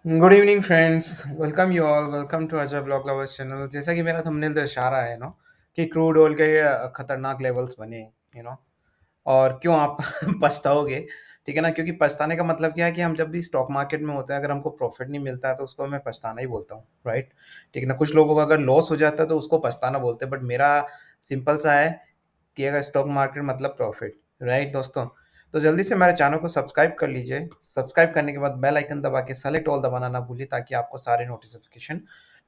Good evening friends. Welcome you all, welcome to Ajay vlog lovers channel. जैसा कि मेरा thumbnail दर्शा रहा है कि क्रूड ऑयल के खतरनाक लेवल्स बने, नो और क्यों आप पछताओगे। ठीक है ना, क्योंकि पछताने का मतलब क्या है कि हम जब भी स्टॉक मार्केट में होते हैं, अगर हमको प्रॉफिट नहीं मिलता है तो उसको मैं पछताना ही बोलता हूँ, राइट। ठीक है ना, कुछ लोगों को अगर लॉस हो जाता है तो उसको पछताना बोलते हैं, बट मेरा सिंपल सा है कि अगर स्टॉक मार्केट मतलब प्रॉफिट, राइट दोस्तों। तो जल्दी से मेरे चैनल को सब्सक्राइब कर लीजिए। सब्सक्राइब करने के बाद बेल आइकन दबा के सेलेक्ट ऑल दबाना ना भूलिए, ताकि आपको सारे नोटिफिकेशन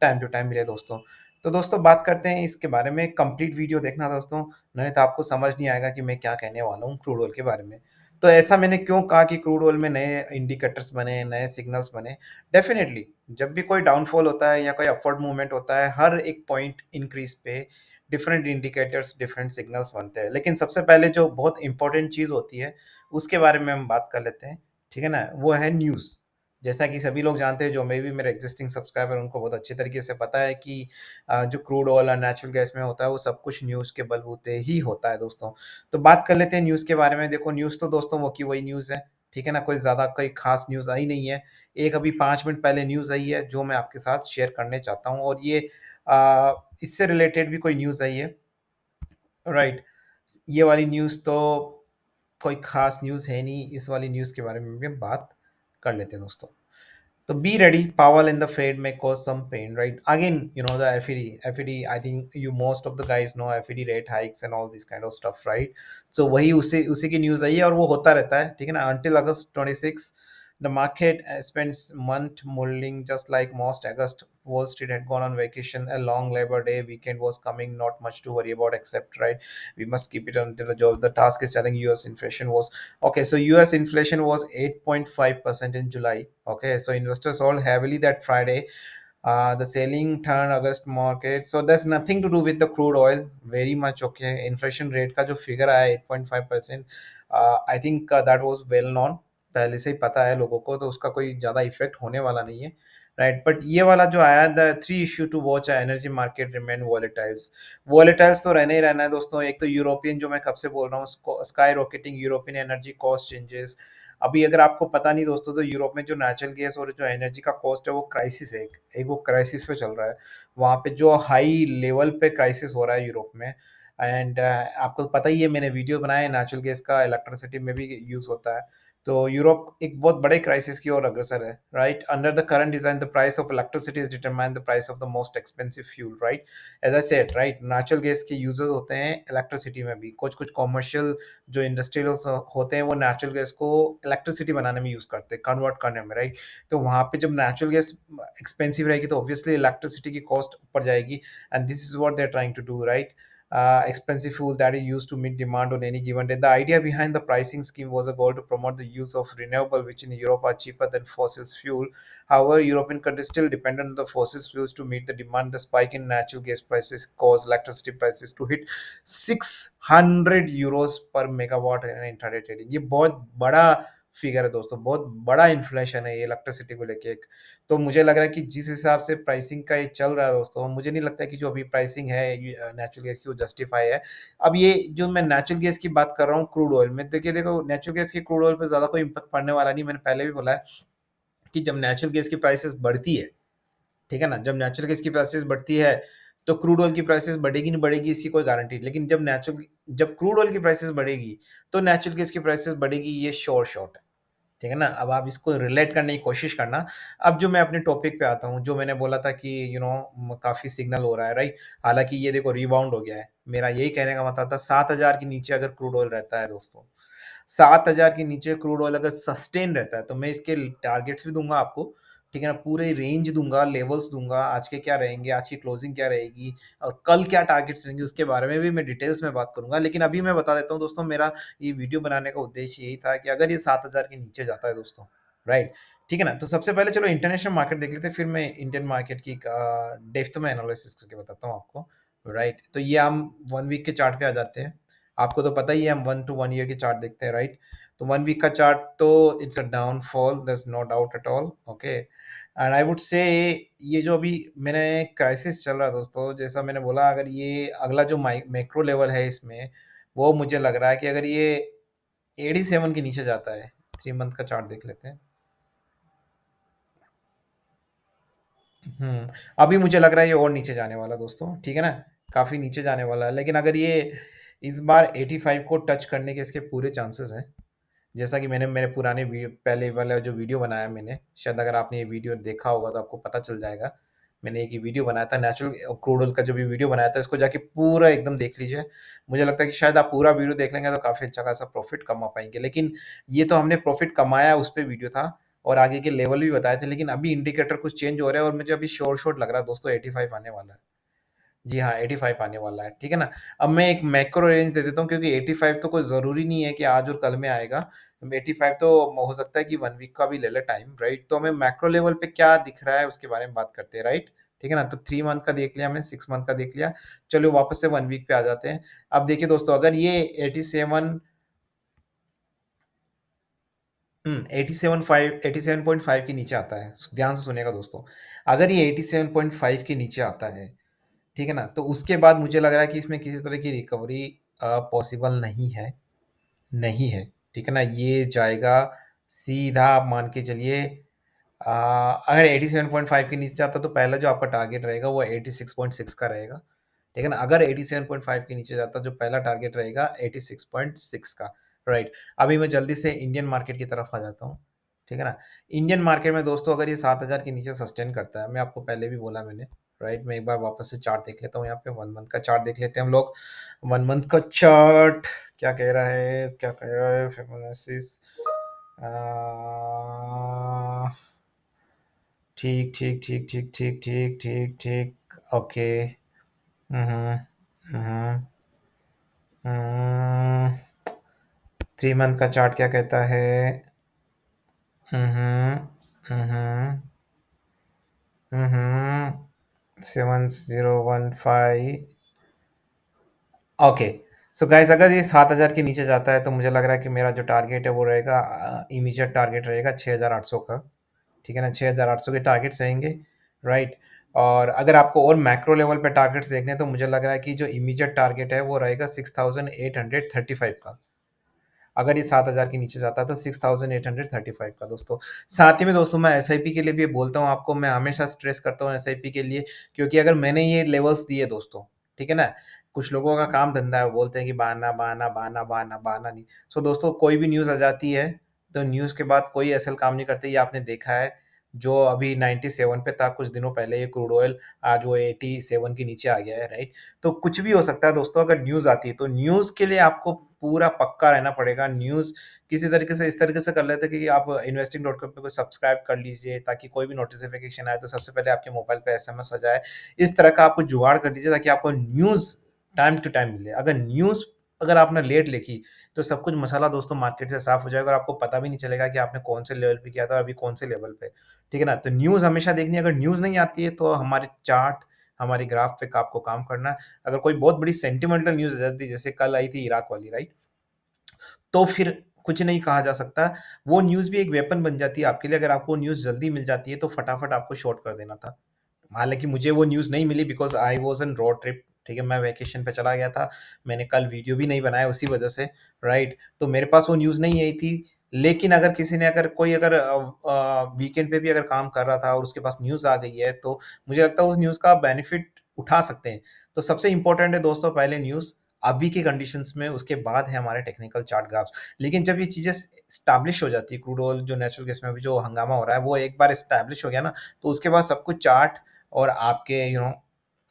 टाइम टू टाइम मिले दोस्तों। तो दोस्तों बात करते हैं इसके बारे में, कंप्लीट वीडियो देखना दोस्तों, नहीं तो आपको समझ नहीं आएगा कि मैं क्या कहने वाला हूँ क्रूड ऑयल के बारे में। तो ऐसा मैंने क्यों कहा कि क्रूड ऑयल में नए इंडिकेटर्स बने, नए सिग्नल्स बने। डेफिनेटली जब भी कोई डाउनफॉल होता है या कोई अपवर्ड मूवमेंट होता है, हर एक पॉइंट इंक्रीज पे डिफरेंट इंडिकेटर्स, डिफरेंट सिग्नल्स बनते हैं। लेकिन सबसे पहले जो बहुत इंपॉर्टेंट चीज़ होती है उसके बारे में हम बात कर लेते हैं। ठीक है ना, वो है न्यूज़। जैसा कि सभी लोग जानते हैं, जो मे भी मेरे एग्जिस्टिंग सब्सक्राइबर, उनको बहुत अच्छे तरीके से पता है कि जो क्रूड ऑयल और नेचुरल गैस में होता है वो सब कुछ न्यूज़ के बलबूते ही होता है दोस्तों। तो बात कर लेते हैं न्यूज़ के बारे में। देखो, न्यूज़ तो दोस्तों वो की वही न्यूज़ है। ठीक है ना, कोई ज़्यादा कोई खास न्यूज़ आई नहीं है। एक अभी 5 मिनट पहले न्यूज़ आई है जो मैं आपके साथ शेयर करने चाहता हूँ, और ये इससे रिलेटेड भी कोई न्यूज़ आई है, राइट। ये वाली न्यूज़ तो कोई खास न्यूज़ है नहीं, इस वाली न्यूज़ के बारे में भी हम बात कर लेते हैं दोस्तों। So be ready. Powell in the Fed may cause some pain, right? Again, the FED. FED. I think you most of the guys know FED rate hikes and all this kind of stuff, right? So वही उसी उसी की news आई है, और वो होता रहता है, ठीक है ना, until August 26। The market spends month mulling just like most August. Wall Street had gone on vacation. A long Labor Day weekend was coming. Not much to worry about, except right. We must keep it until the job. The task is telling U.S. inflation was okay. So U.S. inflation was 8.5% in July. Okay, so investors all heavily that Friday. The selling turn August market. So there's nothing to do with the crude oil. Very much okay. Inflation rate का जो figure आया 8.5%, I think that was well known. पहले से ही पता है लोगों को, तो उसका कोई ज़्यादा इफेक्ट होने वाला नहीं है, राइट। बट ये वाला जो आया, the three issue to watch है, energy market remain volatiles. Volatiles तो रहना ही रहना है दोस्तों। एक तो यूरोपियन, जो मैं कब से बोल रहा हूँ, sky rocketing European energy cost changes. अभी अगर आपको पता नहीं दोस्तों, तो यूरोप में जो नेचुरल गैस और जो एनर्जी का कॉस्ट है वो क्राइसिस है, एक वो क्राइसिस पे चल रहा है। वहाँ पे जो हाई लेवल पे क्राइसिस हो रहा है यूरोप में। एंड आपको पता ही है, मैंने वीडियो बनाया है, नेचुरल गैस का इलेक्ट्रिसिटी में भी यूज़ होता है। तो यूरोप एक बहुत बड़े क्राइसिस की ओर अग्रसर है, right. Under the current design, the price of electricity is determine the price of the most expensive fuel, right. As I said, right, natural gas के यूजर्स होते हैं इलेक्ट्रिसिटी में भी। कुछ कुछ कॉमर्शियल जो इंडस्ट्रियल होते हैं, वो नेचुरल गैस को इलेक्ट्रिसिटी बनाने में यूज करते हैं, कन्वर्ट करने में, राइट। तो वहाँ पे जब नेचुरल गैस एक्सपेंसिव रहेगी तो ऑब्वियसली इलेक्ट्रिसिटी की कॉस्ट ऊपर जाएगी। And this is what they are trying to do, right. Expensive fuel that is used to meet demand on any given day. The idea behind the pricing scheme was a goal to promote the use of renewable, which in Europe are cheaper than fossil fuel. However, European countries still depend on the fossil fuels to meet the demand. The spike in natural gas prices caused electricity prices to hit 600 euros per megawatt in intraday trading. ये बहुत बड़ा figure है दोस्तों, बहुत बड़ा inflation है ये electricity को लेके एक। तो मुझे लग रहा है कि जिस हिसाब से प्राइसिंग का ये चल रहा है दोस्तों, मुझे नहीं लगता है कि जो अभी प्राइसिंग है नेचुरल गैस की, वो जस्टिफाई है। अब ये जो मैं नेचुरल गैस की बात कर रहा हूँ क्रूड ऑयल में, देखिए देखो, नेचुरल गैस की क्रूड ऑयल पे ज़्यादा कोई इम्पैक्ट पड़ने वाला नहीं। मैंने पहले भी बोला है कि जब नेचुरल गैस की प्राइसेस बढ़ती है, ठीक है ना, जब नेचुरल गैस की प्राइसेस बढ़ती है तो क्रूड ऑयल की प्राइसेस बढ़ेगी नहीं बढ़ेगी, इसकी कोई गारंटी नहीं। लेकिन जब क्रूड ऑयल की प्राइसेस बढ़ेगी तो नेचुरल गैस की प्राइसेस बढ़ेगी, ये श्योर शॉट है। ठीक है ना, अब आप इसको रिलेट करने की कोशिश करना। अब जो मैं अपने टॉपिक पे आता हूँ, जो मैंने बोला था कि काफ़ी सिग्नल हो रहा है, राइट। हालाँकि ये देखो रिबाउंड हो गया है। मेरा यही कहने का मतलब था, 7,000 के नीचे अगर क्रूड ऑयल रहता है दोस्तों, 7,000 के नीचे क्रूड ऑयल अगर सस्टेन रहता है, तो मैं इसके टारगेट्स भी दूँगा आपको, ठीक है ना? पूरे रेंज दूँगा, लेवल्स दूँगा, आज के क्या रहेंगे, आज की क्लोजिंग क्या रहेगी और कल क्या टारगेट्स रहेंगे, उसके बारे में भी मैं डिटेल्स में बात करूँगा। लेकिन अभी मैं बता देता हूँ दोस्तों, मेरा ये वीडियो बनाने का उद्देश्य यही था कि अगर ये 7,000 के नीचे जाता है दोस्तों, राइट, ठीक है ना? तो सबसे पहले चलो इंटरनेशनल मार्केट देख लेते हैं, फिर मैं इंडियन मार्केट की डेप्थ में एनालिसिस करके बताता हूँ आपको, राइट? तो ये हम 1 वीक के चार्ट पे आ जाते हैं। आपको तो पता ही है, हम 1 टू 1 ईयर के चार्ट देखते हैं, राइट? तो 1 वीक का चार्ट तो it's a downfall, there is no doubt at all, okay. And I would say ये जो अभी मैंने क्राइसिस चल रहा है दोस्तों, जैसा मैंने बोला, अगर ये अगला जो मैक्रो लेवल है इसमें, वो मुझे लग रहा है कि अगर ये 87 के नीचे जाता है, 3 मंथ का चार्ट देख लेते हैं। अभी मुझे लग रहा है ये और नीचे जाने वाला है दोस्तों, ठीक है ना? काफ़ी नीचे जाने वाला है, लेकिन अगर ये इस बार 85 को टच करने के इसके पूरे चांसेस हैं। जैसा कि मैंने मेरे पुराने पहले वाला जो वीडियो बनाया मैंने, शायद अगर आपने ये वीडियो देखा होगा तो आपको पता चल जाएगा। मैंने एक ये वीडियो बनाया था नेचुरल क्रूड ऑयल का जो भी वीडियो बनाया था, इसको जाके पूरा एकदम देख लीजिए। मुझे लगता है कि शायद आप पूरा वीडियो देख लेंगे तो काफ़ी अच्छा खासा प्रॉफ़िट कमा पाएँगे। लेकिन ये तो हमने प्रॉफ़िट कमाया उस पे वीडियो था और आगे के लेवल भी बताए थे, लेकिन अभी इंडिकेटर कुछ चेंज हो रहा है और मुझे अभी श्योर लग रहा है दोस्तों 85 आने वाला है। जी हाँ, 85 आने वाला है, ठीक है ना? अब मैं एक मैक्रो रेंज दे देता हूँ क्योंकि 85 तो कोई ज़रूरी नहीं है कि आज और कल में आएगा। 85 तो हो सकता है कि 1 वीक का भी ले ले टाइम, राइट? तो हमें मैक्रो लेवल पे क्या दिख रहा है उसके बारे में बात करते हैं, राइट? ठीक है ना? तो 3 मंथ का देख लिया हमने, 6 मंथ का देख लिया। चलो वापस से 1 वीक पे आ जाते हैं। अब देखिए दोस्तों अगर ये 87 87.5 के नीचे आता है, ध्यान से सुनिएगा दोस्तों। अगर ये 87.5 के नीचे आता है, ठीक है ना? तो उसके बाद मुझे लग रहा है कि इसमें किसी तरह की रिकवरी पॉसिबल नहीं है, नहीं है, ठीक है ना? ये जाएगा सीधा आप मान के चलिए अगर 87.5 के नीचे जाता तो पहला जो आपका टारगेट रहेगा वो 86.6 का रहेगा, ठीक है ना? अगर 87.5 के नीचे जाता जो पहला टारगेट रहेगा 86.6 का, राइट? अभी मैं जल्दी से इंडियन मार्केट की तरफ आ जाता हूँ, ठीक है ना? इंडियन मार्केट में दोस्तों अगर ये 7000 के नीचे सस्टेन करता है, मैं आपको पहले भी बोला मैंने, राइट? मैं एक बार वापस से चार्ट देख लेता हूँ यहाँ पे 1 मंथ का चार्ट देख लेते हैं हम लोग। 1 मंथ का चार्ट क्या कह रहा है? क्या कह रहा है? फिबोनाची अ, ठीक, ठीक, ठीक, ठीक, ठीक, ठीक, ठीक, ठीक, ओके। हुँ, हुँ। हुँ, हुँ। 3 मंथ का चार्ट क्या कहता है? हुँ, हुँ। हुँ, हुँ। हुँ, हुँ। 7015 ओके। सो गाइस अगर ये 7000 के नीचे जाता है तो मुझे लग रहा है कि मेरा जो टारगेट है वो रहेगा इमीडिएट टारगेट रहेगा 6800 का, ठीक है ना? 6800 के टारगेट्स रहेंगे, राइट? और अगर आपको और मैक्रो लेवल पे टारगेट्स देखने हैं तो मुझे लग रहा है कि जो इमीडिएट टारगेट है वो रहेगा 6835 का। अगर ये 7000 के नीचे जाता है तो 6835 का दोस्तों। साथ ही में दोस्तों मैं एसआईपी के लिए भी बोलता हूँ आपको, मैं हमेशा स्ट्रेस करता हूँ एसआईपी के लिए क्योंकि अगर मैंने ये लेवल्स दिए दोस्तों, ठीक है ना? कुछ लोगों का काम धंधा है, वो बोलते हैं कि बहाना, बहाना, बहाना, बहाना, बहाना नहीं। सो दोस्तों कोई भी न्यूज़ आ जाती है, तो न्यूज़ के बाद कोई असल काम नहीं करते, ये आपने देखा है। जो अभी 97 पे था कुछ दिनों पहले ये क्रूड ऑयल आज वो 87 के नीचे आ गया है, राइट? तो कुछ भी हो सकता है दोस्तों अगर न्यूज़ आती है, तो न्यूज़ के लिए आपको पूरा पक्का रहना पड़ेगा। न्यूज़ किसी तरीके से इस तरीके से कर लेते हैं कि आप investing.com पे कोई सब्सक्राइब कर लीजिए ताकि कोई भी नोटिफ़िकेशन आए तो सबसे पहले आपके मोबाइल पे एसएमएस आ जाए। इस तरह का आपको जुगाड़ कर लीजिए ताकि आपको न्यूज़ टाइम टू टाइम मिले। अगर आपने लेट लिखी, तो सब कुछ मसाला दोस्तों मार्केट से साफ हो जाएगा और आपको पता भी नहीं चलेगा कि आपने कौन से लेवल पे किया था और अभी कौन से लेवल पे। ठीक है ना? तो न्यूज़ हमेशा देखनी है, अगर न्यूज़ नहीं आती है तो हमारे चार्ट, हमारी ग्राफ पे आपको काम करना है। अगर कोई बहुत बड़ी सेंटिमेंटल न्यूज़ आ जाती है, जैसे कल आई थी इराक वाली, राइट? तो फिर कुछ नहीं कहा जा सकता। वो न्यूज़ भी एक वेपन बन जाती है आपके लिए, अगर आपको न्यूज़ जल्दी मिल जाती है तो फटाफट आपको शॉर्ट कर देना था। हालाँकि मुझे वो न्यूज़ नहीं मिली because I was on road trip, ठीक है? मैं वैकेशन पे चला गया था। मैंने कल वीडियो भी नहीं बनाया उसी वजह से, राइट? तो मेरे पास वो न्यूज़ नहीं आई थी। लेकिन अगर किसी ने अगर वीकेंड पे भी अगर काम कर रहा था और उसके पास न्यूज़ आ गई है, तो मुझे लगता है उस न्यूज़ का बेनिफिट उठा सकते हैं। तो सबसे इम्पोर्टेंट है दोस्तों पहले न्यूज़, अभी की कंडीशंस में, उसके बाद है हमारे टेक्निकल चार्ट ग्राफ्स। लेकिन जब ये चीज़ें एस्टैब्लिश हो जाती है, क्रूड ऑयल जो नेचुरल गैस में अभी जो हंगामा हो रहा है, वो एक बार एस्टैब्लिश हो गया ना, तो उसके बाद सब कुछ चार्ट और आपके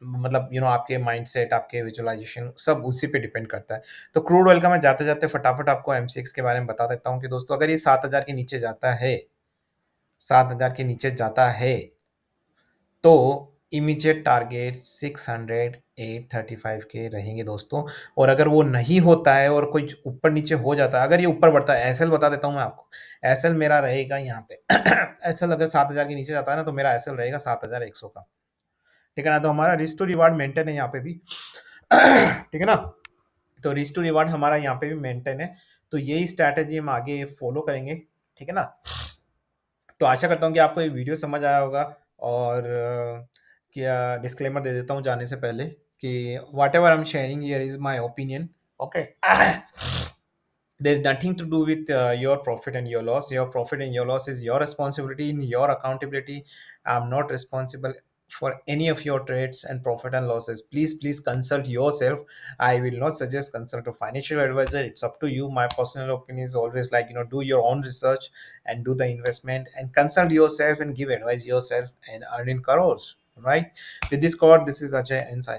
आपके माइंडसेट, आपके विजुअलाइज़ेशन सब उसी पे डिपेंड करता है। तो क्रूड ऑयल का मैं जाते-जाते फटाफट आपको एमसीएक्स के बारे में बता देता हूँ कि दोस्तों अगर ये 7000 के नीचे जाता है, 7000 के नीचे जाता है, तो इमीडिएट टारगेट 600, 835 के रहेंगे दोस्तों। और अगर वो नहीं होता है और कुछ ऊपर-नीचे हो जाता है, अगर ये ऊपर बढ़ता है, एसएल बता देता हूँ मैं आपको। एसएल मेरा रहेगा यहाँ पे एसएल अगर 7000 के नीचे जाता है ना, तो मेरा एसएल रहेगा 7100 का। ठीक है ना? तो हमारा रिस्क टू रिवार्ड मेंटेन है यहाँ पे भी। ठीक है ना? तो रिस्क टू रिवार्ड हमारा यहाँ पे भी मेंटेन है। तो यही स्ट्रैटेजी हम आगे फॉलो करेंगे। ठीक है ना? तो आशा करता हूँ कि आपको ये वीडियो समझ आया होगा और क्या डिस्क्लेमर दे देता हूँ जाने से पहले कि whatever I am sharing here is my opinion, okay? There's nothing to do with your profit and your loss. Your profit and your loss is your responsibility and your accountability. I'm not responsible. for any of your trades and profit and losses, please consult yourself. I will not suggest consult a financial advisor. It's up to you. My personal opinion is always like, do your own research and do the investment and consult yourself and give advice yourself and earn in crores, right? With this quote, this is Ajay and signing